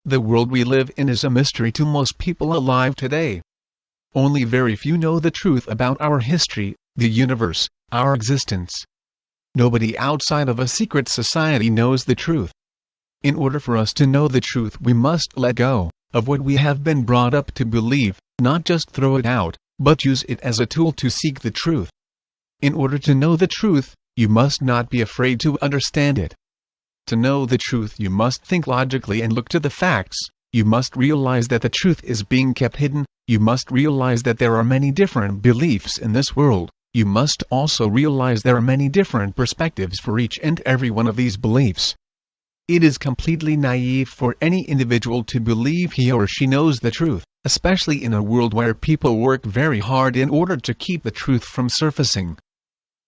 The world we live in is a mystery to most people alive today. Only very few know the truth about our history, the universe, our existence. Nobody outside of a secret society knows the truth. In order for us to know the truth, we must let go of what we have been brought up to believe, not just throw it out, but use it as a tool to seek the truth. In order to know the truth, you must not be afraid to understand it. To know the truth, you must think logically and look to the facts. You must realize that the truth is being kept hidden. You must realize that there are many different beliefs in this world. You must also realize there are many different perspectives for each and every one of these beliefs. It is completely naive for any individual to believe he or she knows the truth, especially in a world where people work very hard in order to keep the truth from surfacing.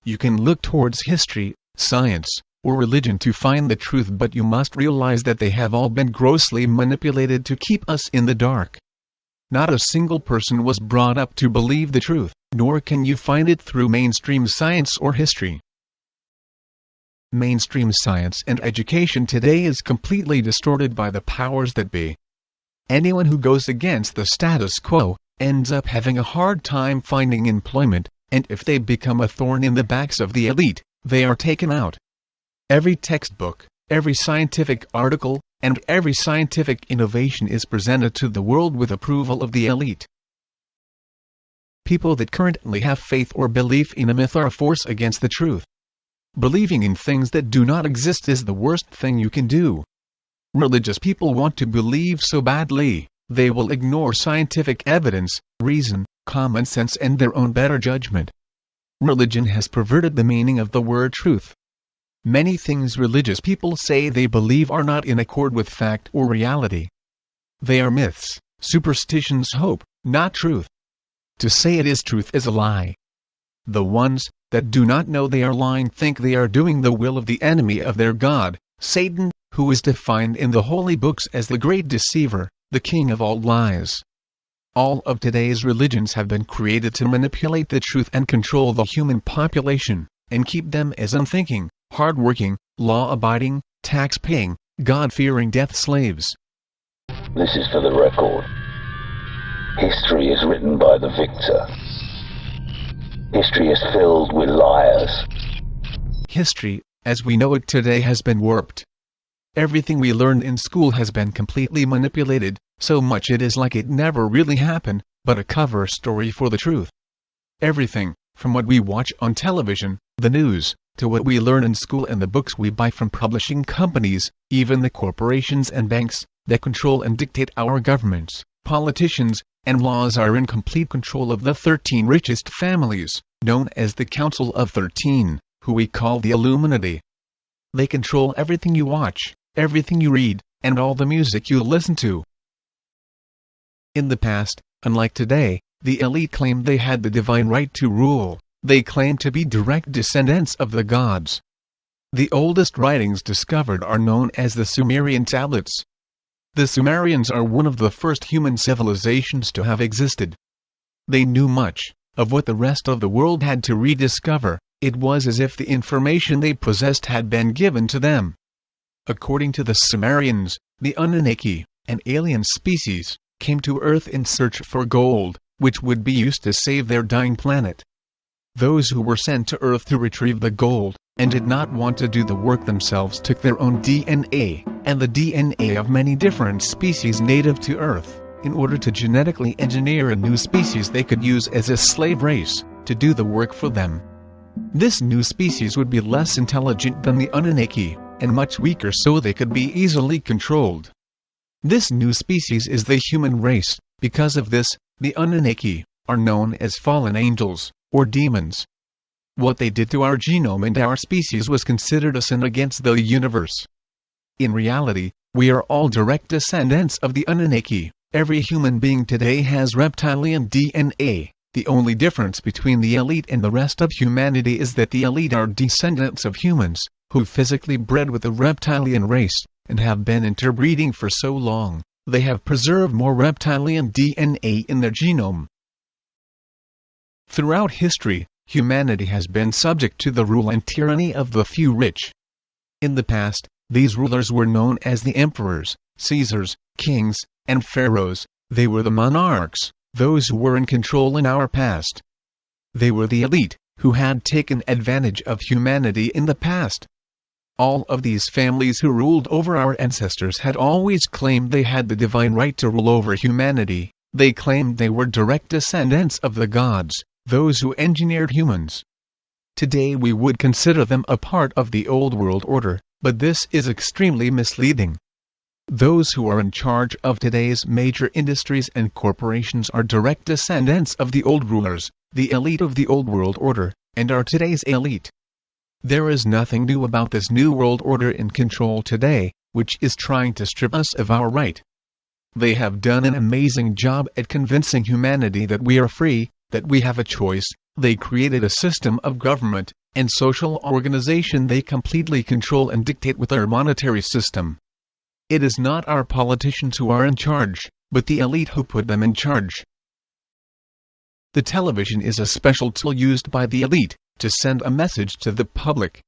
You can look towards history, science, or religion to find the truth, but you must realize that they have all been grossly manipulated to keep us in the dark. Not a single person was brought up to believe the truth, nor can you find it through mainstream science or history. Mainstream science and education today is completely distorted by the powers that be. Anyone who goes against the status quo ends up having a hard time finding employment, and if they become a thorn in the backs of the elite, they are taken out. Every textbook, every scientific article, and every scientific innovation is presented to the world with approval of the elite. People that currently have faith or belief in a myth are a force against the truth. Believing in things that do not exist is the worst thing you can do. Religious people want to believe so badly, they will ignore scientific evidence, reason, common sense, and their own better judgment. Religion has perverted the meaning of the word truth. Many things religious people say they believe are not in accord with fact or reality. They are myths, superstitions, hope, not truth. To say it is truth is a lie. The ones that do not know they are lying think they are doing the will of the enemy of their God, Satan, who is defined in the holy books as the great deceiver, the king of all lies. All of today's religions have been created to manipulate the truth and control the human population, and keep them as unthinking, hard-working, law-abiding, tax-paying, God-fearing death slaves. This is for the record. History is written by the victor. History is filled with liars. History, as we know it today, has been warped. Everything we learned in school has been completely manipulated, so much it is like it never really happened, but a cover story for the truth. Everything, from what we watch on television, the news, to what we learn in school and the books we buy from publishing companies, even the corporations and banks that control and dictate our governments, politicians, and laws are in complete control of the 13 richest families, known as the Council of 13, who we call the Illuminati. They control everything you watch, everything you read, and all the music you listen to. In the past, unlike today, the elite claimed they had the divine right to rule. They claimed to be direct descendants of the gods. The oldest writings discovered are known as the Sumerian tablets. The Sumerians are one of the first human civilizations to have existed. They knew much of what the rest of the world had to rediscover. It was as if the information they possessed had been given to them. According to the Sumerians, the Anunnaki, an alien species, came to Earth in search for gold, which would be used to save their dying planet. Those who were sent to Earth to retrieve the gold, and did not want to do the work themselves, took their own DNA, and the DNA of many different species native to Earth, in order to genetically engineer a new species they could use as a slave race, to do the work for them. This new species would be less intelligent than the Anunnaki, and much weaker, so they could be easily controlled. This new species is the human race. Because of this, the Anunnaki are known as fallen angels, or demons. What they did to our genome and our species was considered a sin against the universe. In reality, we are all direct descendants of the Anunnaki. Every human being today has reptilian DNA. The only difference between the elite and the rest of humanity is that the elite are descendants of humans, who physically bred with the reptilian race, and have been interbreeding for so long, they have preserved more reptilian DNA in their genome. Throughout history, humanity has been subject to the rule and tyranny of the few rich. In the past, these rulers were known as the emperors, Caesars, kings, and pharaohs. They were the monarchs, those who were in control in our past. They were the elite, who had taken advantage of humanity in the past. All of these families who ruled over our ancestors had always claimed they had the divine right to rule over humanity. They claimed they were direct descendants of the gods, those who engineered humans. Today we would consider them a part of the old world order, but this is extremely misleading. Those who are in charge of today's major industries and corporations are direct descendants of the old rulers, the elite of the old world order, and are today's elite. There is nothing new about this new world order in control today, which is trying to strip us of our right. They have done an amazing job at convincing humanity that we are free, that we have a choice. They created a system of government and social organization they completely control and dictate with our monetary system. It is not our politicians who are in charge, but the elite who put them in charge. The television is a special tool used by the elite to send a message to the public.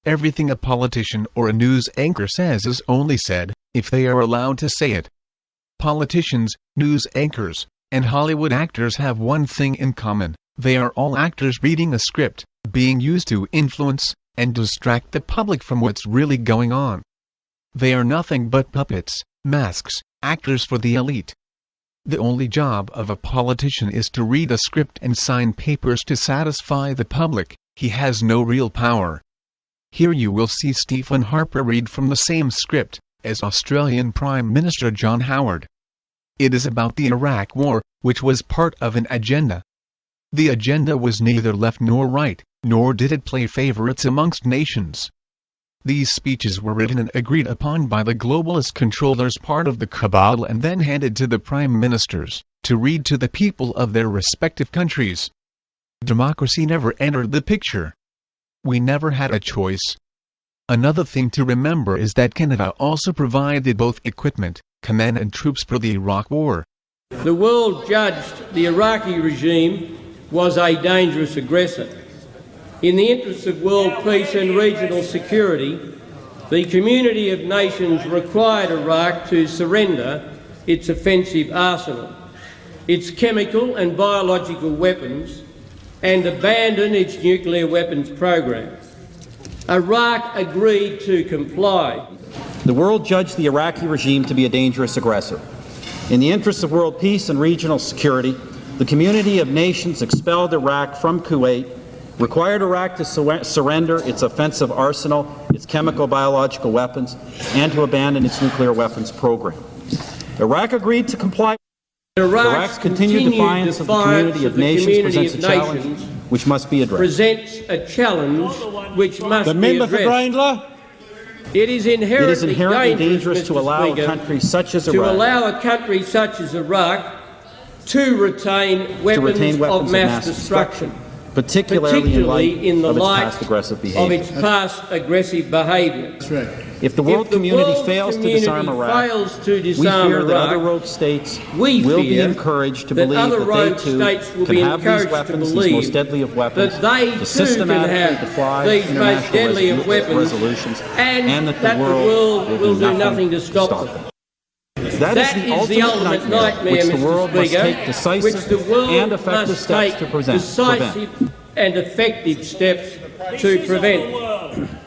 Everything a politician or a news anchor says is only said if they are allowed to say it. Politicians, news anchors, and Hollywood actors have one thing in common: they are all actors reading a script, being used to influence and distract the public from what's really going on. They are nothing but puppets, masks, actors for the elite. The only job of a politician is to read a script and sign papers to satisfy the public. He has no real power. Here you will see Stephen Harper read from the same script as Australian Prime Minister John Howard. It is about the Iraq War, which was part of an agenda. The agenda was neither left nor right, nor did it play favorites amongst nations. These speeches were written and agreed upon by the globalist controllers, part of the cabal, and then handed to the prime ministers to read to the people of their respective countries. Democracy never entered the picture. We never had a choice. Another thing to remember is that Canada also provided both equipment, command and troops for the Iraq War. The world judged the Iraqi regime was a dangerous aggressor. In the interests of world peace and regional security, the community of nations required Iraq to surrender its offensive arsenal, its chemical and biological weapons, and abandon its nuclear weapons program. Iraq agreed to comply. The world judged the Iraqi regime to be a dangerous aggressor. In the interests of world peace and regional security, the community of nations expelled Iraq from Kuwait, required Iraq to surrender its offensive arsenal, its chemical biological weapons, and to abandon its nuclear weapons program. Iraq agreed to comply. Iraq's continued defiance of the community of nations presents a challenge which must be addressed. Presents a challenge which must be addressed. It is inherently dangerous to allow a country such as Iraq to retain weapons of mass destruction, particularly in the light of its past aggressive behaviour. That's right. If the world community fails to disarm Iraq, we fear that other rogue states will be encouraged to believe that they too can have these weapons, these most deadly of weapons, to systematically defy international resolutions, and that the world will do nothing to stop them. That is the ultimate nightmare, which the world must take decisive and effective steps to prevent.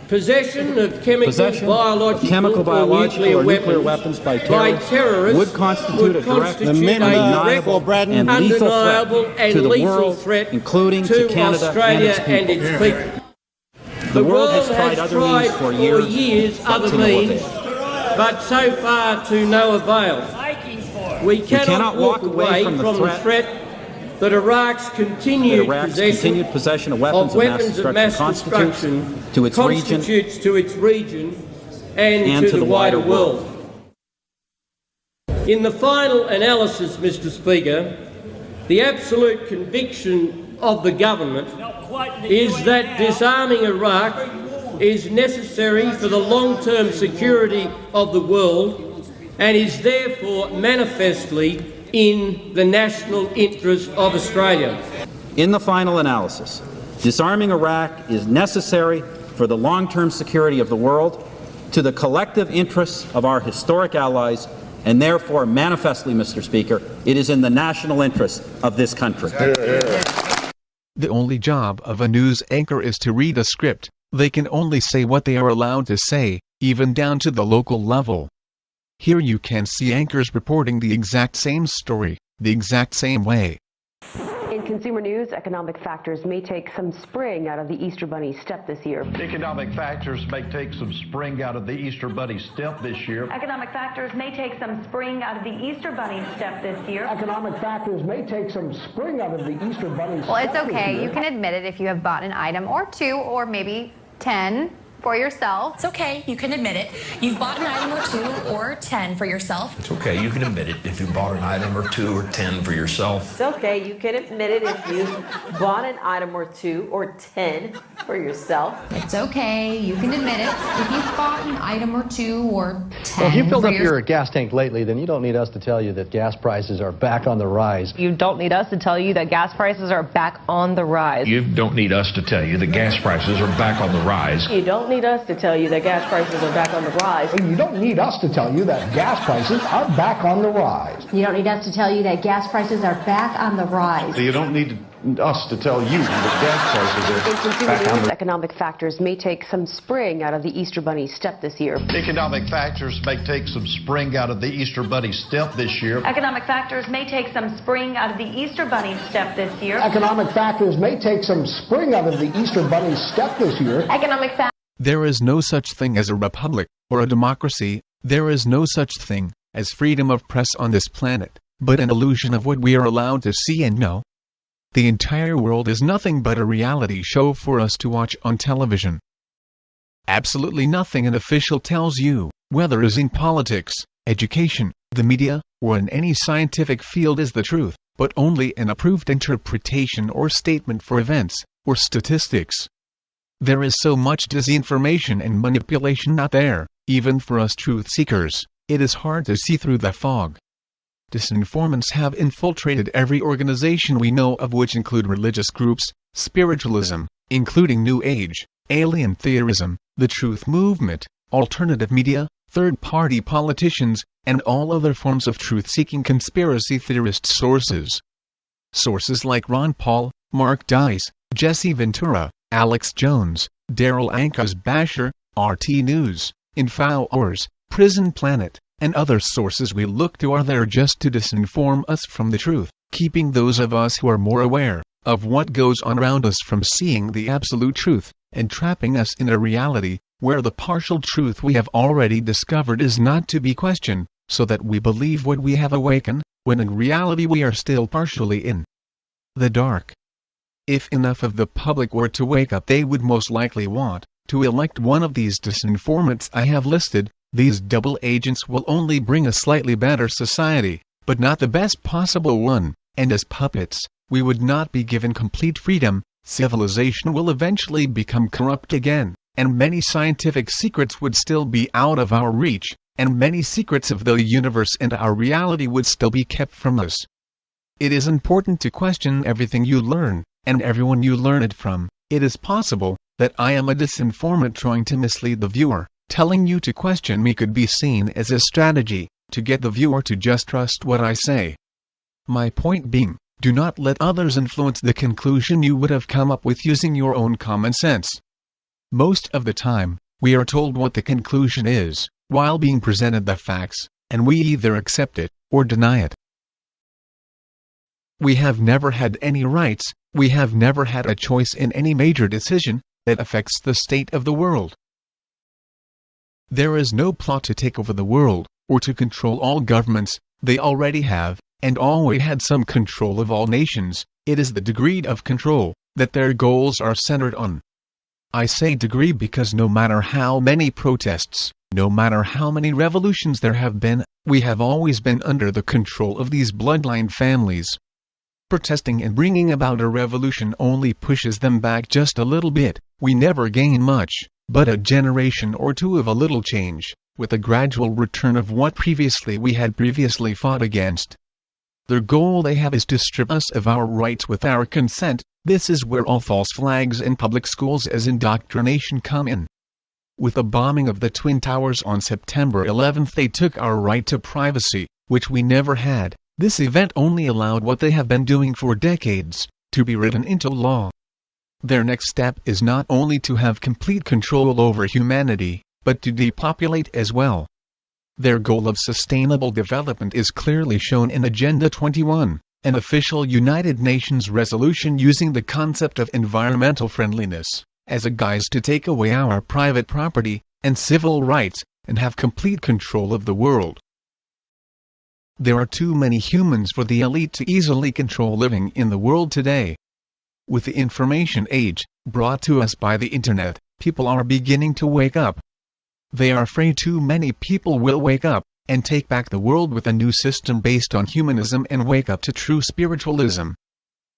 Possession of chemical, biological, or nuclear weapons by terrorists would constitute a direct, undeniable, and lethal threat, including to Canada Australia and its people. The world has tried other means for years, but so far to no avail. We cannot walk away from the threat that Iraq's continued possession of weapons of mass destruction constitutes to its region and to the wider world. In the final analysis, Mr. Speaker, the absolute conviction of the government is that disarming Iraq is necessary for the long-term security of the world and is therefore manifestly in the national interest of Australia. In the final analysis, disarming Iraq is necessary for the long-term security of the world, to the collective interests of our historic allies, And therefore, manifestly, Mr. Speaker, it is in the national interest of this country. The only job of a news anchor is to read a script. They can only say what they are allowed to say, even down to the local level. Here you can see anchors reporting the exact same story, the exact same way. In consumer news, economic factors may take some spring out of the Easter Bunny step this year. Economic factors may take some spring out of the Easter Bunny step this year. Economic factors may take some spring out of the Easter Bunny step this year. Economic factors may take some spring out of the Easter Bunny step. Well, it's okay. You can admit it if you have bought an item or two or maybe 10 for yourself. It's okay, you can admit it. You've bought an item or 2 or 10 for yourself. It's okay, you can admit it if you bought an item or 2 or 10 for yourself. It's okay, you can admit it if you bought an item or 2 or 10 for yourself. It's okay, you can admit it if you've bought an item or 2 or 10. Well, if you filled up your gas tank lately, then you don't need us to tell you that gas prices are back on the rise. You don't need us to tell you that gas prices are back on the rise. You don't need us to tell you that gas prices are back on the rise. You don't need us to tell you that gas prices are back on the rise. You don't need us to tell you that gas prices are back on the rise. You don't need us to tell you that gas prices are back on the rise. You don't need us to tell you that gas prices are back on the rise. Economic factors may take some spring out of the Easter Bunny step this year. Economic factors may take some spring out of the Easter Bunny step this year. Economic factors may take some spring out of the Easter Bunny step this year. Economic factors may take some spring out of the Easter Bunny step this year. Economic factors. There is no such thing as a republic, or a democracy. There is no such thing as freedom of press on this planet, but an illusion of what we are allowed to see and know. The entire world is nothing but a reality show for us to watch on television. Absolutely nothing an official tells you, whether it is in politics, education, the media, or in any scientific field, is the truth, but only an approved interpretation or statement for events, or statistics. There is so much disinformation and manipulation out there, even for us truth seekers, it is hard to see through the fog. Disinformants have infiltrated every organization we know of, which include religious groups, spiritualism, including New Age, alien theorism, the Truth Movement, alternative media, third-party politicians, and all other forms of truth-seeking conspiracy theorist sources. Sources like Ron Paul, Mark Dice, Jesse Ventura, Alex Jones, Daryl Anka's Basher, RT News, InfoWars, Prison Planet, and other sources we look to are there just to disinform us from the truth, keeping those of us who are more aware of what goes on around us from seeing the absolute truth, and trapping us in a reality where the partial truth we have already discovered is not to be questioned, so that we believe what we have awakened, when in reality we are still partially in the dark. If enough of the public were to wake up, they would most likely want to elect one of these disinformants I have listed. These double agents will only bring a slightly better society, but not the best possible one, and as puppets, we would not be given complete freedom. Civilization will eventually become corrupt again, and many scientific secrets would still be out of our reach, and many secrets of the universe and our reality would still be kept from us. It is important to question everything you learn, and everyone you learn it from. It is possible that I am a disinformant trying to mislead the viewer. Telling you to question me could be seen as a strategy to get the viewer to just trust what I say. My point being, do not let others influence the conclusion you would have come up with using your own common sense. Most of the time, we are told what the conclusion is, while being presented the facts, and we either accept it or deny it. We have never had any rights, we have never had a choice in any major decision that affects the state of the world. There is no plot to take over the world, or to control all governments. They already have, and always had some control of all nations. It is the degree of control that their goals are centered on. I say degree because no matter how many protests, no matter how many revolutions there have been, we have always been under the control of these bloodline families. Protesting and bringing about a revolution only pushes them back just a little bit. We never gain much, but a generation or two of a little change, with a gradual return of what previously we had previously fought against. The goal they have is to strip us of our rights with our consent. This is where all false flags in public schools as indoctrination come in. With the bombing of the Twin Towers on September 11, they took our right to privacy, which we never had. This event only allowed what they have been doing for decades to be written into law. Their next step is not only to have complete control over humanity, but to depopulate as well. Their goal of sustainable development is clearly shown in Agenda 21, an official United Nations resolution using the concept of environmental friendliness as a guise to take away our private property and civil rights and have complete control of the world. There are too many humans for the elite to easily control living in the world today. With the information age, brought to us by the internet, people are beginning to wake up. They are afraid too many people will wake up and take back the world with a new system based on humanism and wake up to true spiritualism.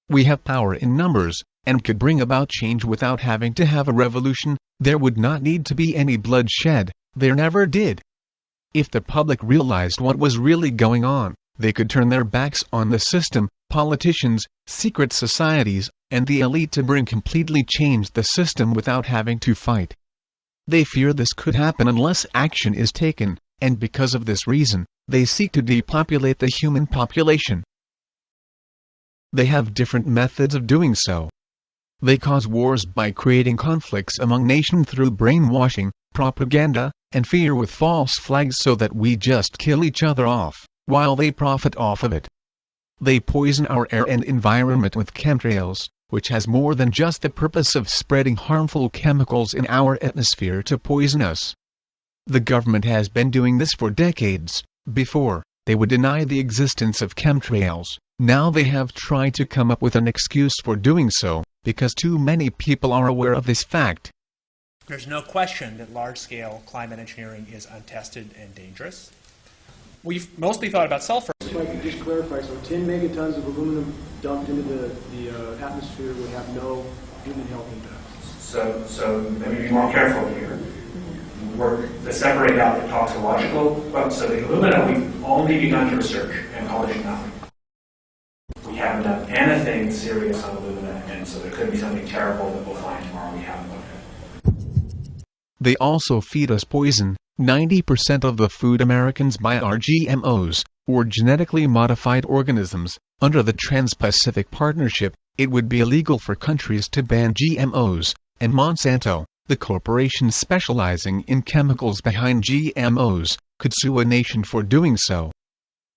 We have power in numbers, and could bring about change without having to have a revolution. There would not need to be any bloodshed. There never did. If the public realized what was really going on, they could turn their backs on the system, politicians, secret societies, and the elite to bring completely change the system without having to fight. They fear this could happen unless action is taken, and because of this reason, they seek to depopulate the human population. They have different methods of doing so. They cause wars by creating conflicts among nations through brainwashing, propaganda, and fear with false flags so that we just kill each other off, while they profit off of it. They poison our air and environment with chemtrails, which has more than just the purpose of spreading harmful chemicals in our atmosphere to poison us. The government has been doing this for decades. Before, they would deny the existence of chemtrails. Now they have tried to come up with an excuse for doing so, because too many people are aware of this fact. There's no question that large-scale climate engineering is untested and dangerous. We've mostly thought about sulfur. If I could just clarify, so 10 megatons of aluminum dumped into the atmosphere would have no human health impact. So let me be more careful here. Work to separate out the toxicological, so the aluminum we've only begun to research and publish nothing. We haven't done anything serious on aluminum, and so there could be something terrible that we'll find tomorrow we haven't looked at. They also feed us poison. 90% of the food Americans buy are GMOs, or genetically modified organisms. Under the Trans-Pacific Partnership, it would be illegal for countries to ban GMOs, and Monsanto, the corporation specializing in chemicals behind GMOs, could sue a nation for doing so.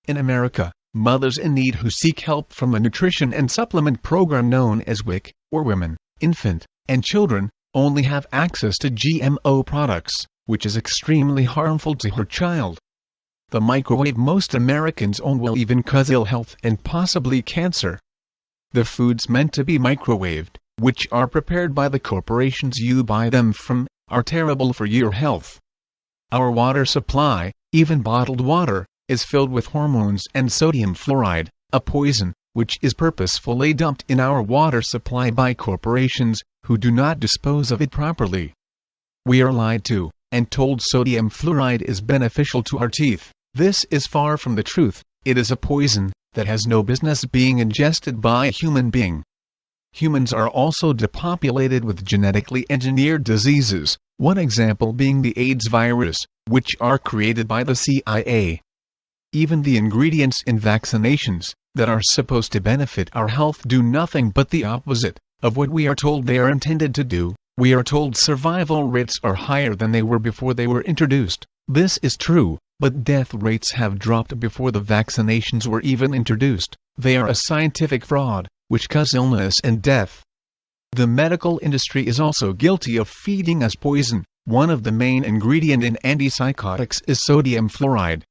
In America, mothers in need who seek help from a nutrition and supplement program known as WIC, or Women, Infant, and Children, only have access to GMO products, which is extremely harmful to her child. The microwave most Americans own will even cause ill health and possibly cancer. The foods meant to be microwaved, which are prepared by the corporations you buy them from, are terrible for your health. Our water supply, even bottled water, is filled with hormones and sodium fluoride, a poison, which is purposefully dumped in our water supply by corporations who do not dispose of it properly. We are lied to and told sodium fluoride is beneficial to our teeth. This is far from the truth. It is a poison that has no business being ingested by a human being. Humans are also depopulated with genetically engineered diseases, one example being the AIDS virus, which are created by the CIA. Even the ingredients in vaccinations that are supposed to benefit our health do nothing but the opposite of what we are told they are intended to do. We are told survival rates are higher than they were before they were introduced. This is true, but death rates have dropped before the vaccinations were even introduced. They are a scientific fraud, which cause illness and death. The medical industry is also guilty of feeding us poison. One of the main ingredients in antipsychotics is sodium fluoride.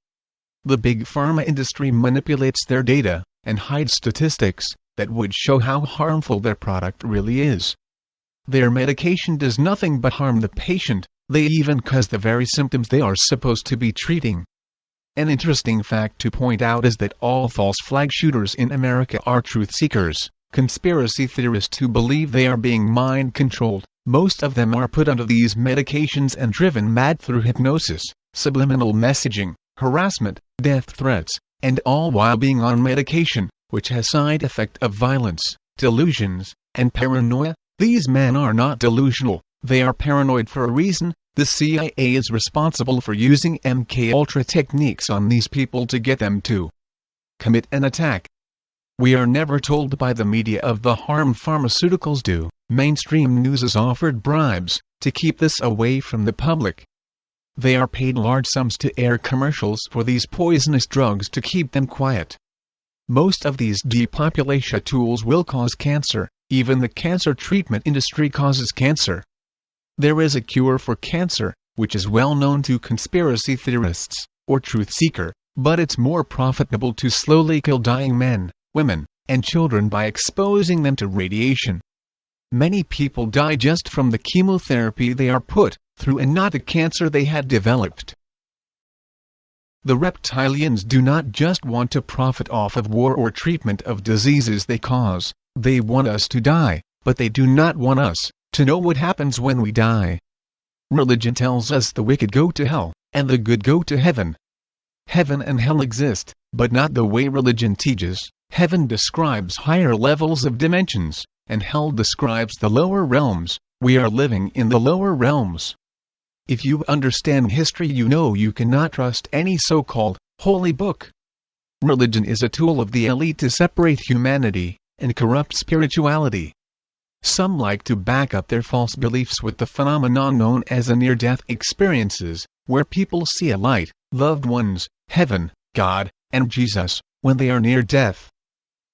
The big pharma industry manipulates their data and hides statistics that would show how harmful their product really is. Their medication does nothing but harm the patient. They even cause the very symptoms they are supposed to be treating. An interesting fact to point out is that all false flag shooters in America are truth seekers, conspiracy theorists who believe they are being mind controlled. Most of them are put under these medications and driven mad through hypnosis, subliminal messaging, harassment, death threats, and all while being on medication, which has side effect of violence, delusions, and paranoia. These men are not delusional. They are paranoid for a reason. The CIA is responsible for using MK-Ultra techniques on these people to get them to commit an attack. We are never told by the media of the harm pharmaceuticals do. Mainstream news is offered bribes to keep this away from the public. They are paid large sums to air commercials for these poisonous drugs to keep them quiet. Most of these depopulation tools will cause cancer. Even the cancer treatment industry causes cancer. There is a cure for cancer, which is well known to conspiracy theorists, or truth seeker, but it's more profitable to slowly kill dying men, women, and children by exposing them to radiation. Many people die just from the chemotherapy they are put through and not the cancer they had developed. The reptilians do not just want to profit off of war or treatment of diseases they cause. They want us to die, but they do not want us to know what happens when we die. Religion tells us the wicked go to hell, and the good go to heaven. Heaven and hell exist, but not the way religion teaches. Heaven describes higher levels of dimensions, and hell describes the lower realms. We are living in the lower realms. If you understand history, you know you cannot trust any so-called holy book. Religion is a tool of the elite to separate humanity and corrupt spirituality. Some like to back up their false beliefs with the phenomenon known as near-death experiences, where people see a light, loved ones, heaven, God, and Jesus, when they are near death.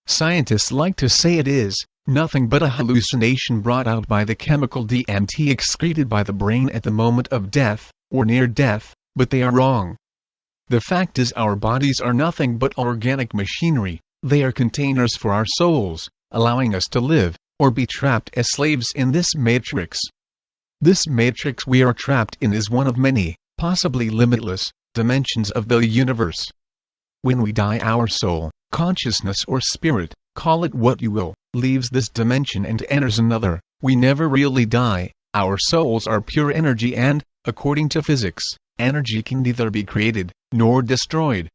Scientists like to say it is nothing but a hallucination brought out by the chemical DMT excreted by the brain at the moment of death, or near death, but they are wrong. The fact is our bodies are nothing but organic machinery. They are containers for our souls, allowing us to live, or be trapped as slaves in this matrix. This matrix we are trapped in is one of many, possibly limitless, dimensions of the universe. When we die, our soul, consciousness or spirit, call it what you will, leaves this dimension and enters another. We never really die. Our souls are pure energy and, according to physics, energy can neither be created nor destroyed.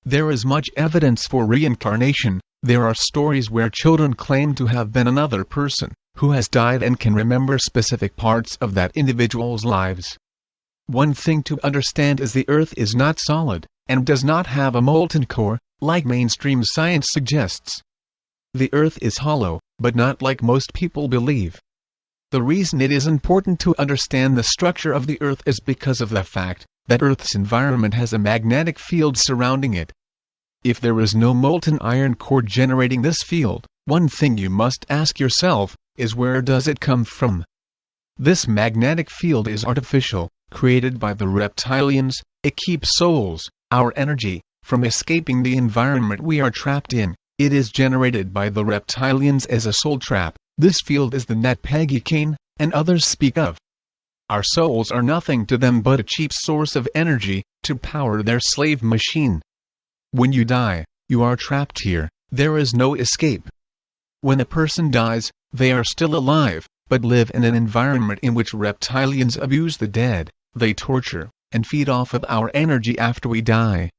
There is much evidence for reincarnation. There are stories where children claim to have been another person who has died and can remember specific parts of that individual's lives. One thing to understand is the Earth is not solid, and does not have a molten core, like mainstream science suggests. The Earth is hollow, but not like most people believe. The reason it is important to understand the structure of the Earth is because of the fact that Earth's environment has a magnetic field surrounding it. If there is no molten iron core generating this field, one thing you must ask yourself is, where does it come from? This magnetic field is artificial, created by the reptilians. It keeps souls, our energy, from escaping the environment we are trapped in. It is generated by the reptilians as a soul trap. This field is the net Peggy Kane and others speak of. Our souls are nothing to them but a cheap source of energy to power their slave machine. When you die, you are trapped here. There is no escape. When a person dies, they are still alive, but live in an environment in which reptilians abuse the dead. They torture and feed off of our energy after we die.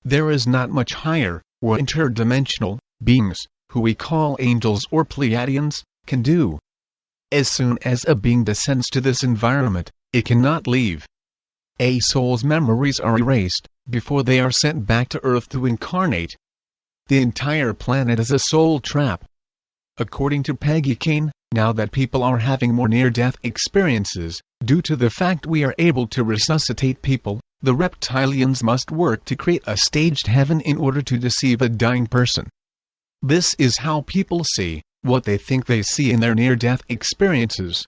There is not much higher or interdimensional beings, who we call angels or Pleiadians, can do. As soon as a being descends to this environment, it cannot leave. A soul's memories are erased before they are sent back to Earth to incarnate. The entire planet is a soul trap. According to Peggy Kane, now that people are having more near-death experiences, due to the fact we are able to resuscitate people, the reptilians must work to create a staged heaven in order to deceive a dying person. This is how people see what they think they see in their near-death experiences.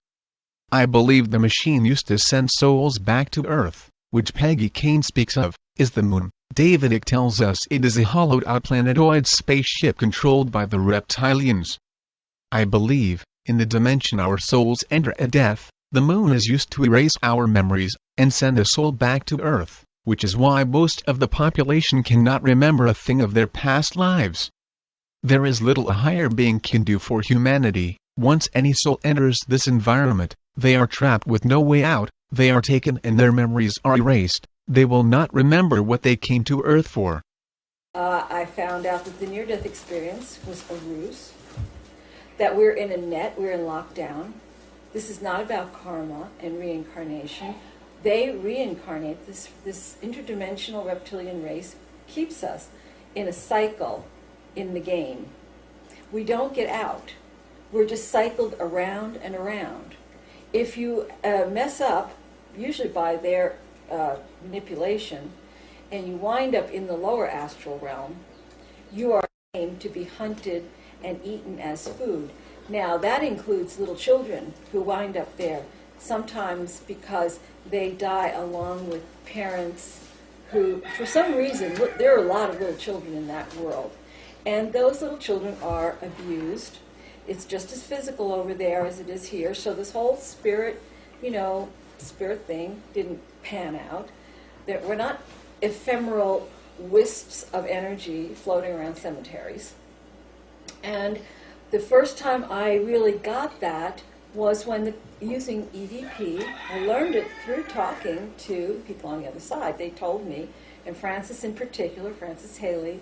I believe the machine used to send souls back to Earth, which Peggy Kane speaks of, is the moon. David Icke tells us it is a hollowed-out planetoid spaceship controlled by the reptilians. I believe, in the dimension our souls enter at death, the moon is used to erase our memories and send a soul back to Earth, which is why most of the population cannot remember a thing of their past lives. There is little a higher being can do for humanity. Once any soul enters this environment, they are trapped with no way out. They are taken and their memories are erased. They will not remember what they came to Earth for. I found out that the near-death experience was a ruse, that we're in a net, we're in lockdown. This is not about karma and reincarnation. They reincarnate. This interdimensional reptilian race keeps us in a cycle in the game. We don't get out. We're just cycled around and around. If you mess up, usually by their manipulation, and you wind up in the lower astral realm, you are aimed to be hunted and eaten as food. Now, that includes little children who wind up there, sometimes because they die along with parents who, for some reason, there are a lot of little children in that world. And those little children are abused. It's just as physical over there as it is here. So this whole spirit, spirit thing didn't pan out. We're not ephemeral wisps of energy floating around cemeteries. And the first time I really got that was when using EVP. I learned it through talking to people on the other side. They told me, and Francis in particular, Francis Haley,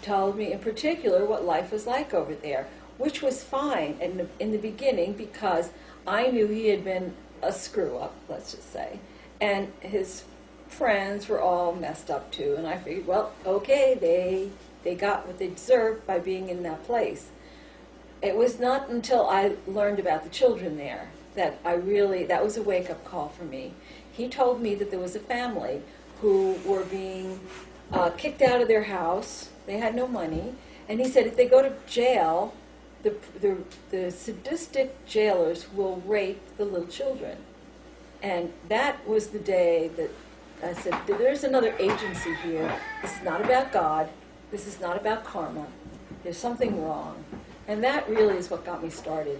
told me in particular what life was like over there, which was fine in the beginning because I knew he had been a screw-up, let's just say, and his friends were all messed up too, and I figured, well, okay, they got what they deserved by being in that place. It was not until I learned about the children there that that was a wake-up call for me. He told me that there was a family who were being kicked out of their house. They had no money, and he said if they go to jail, the sadistic jailers will rape the little children. And that was the day that I said, there's another agency here. This is not about God. This is not about karma. There's something wrong. And that really is what got me started.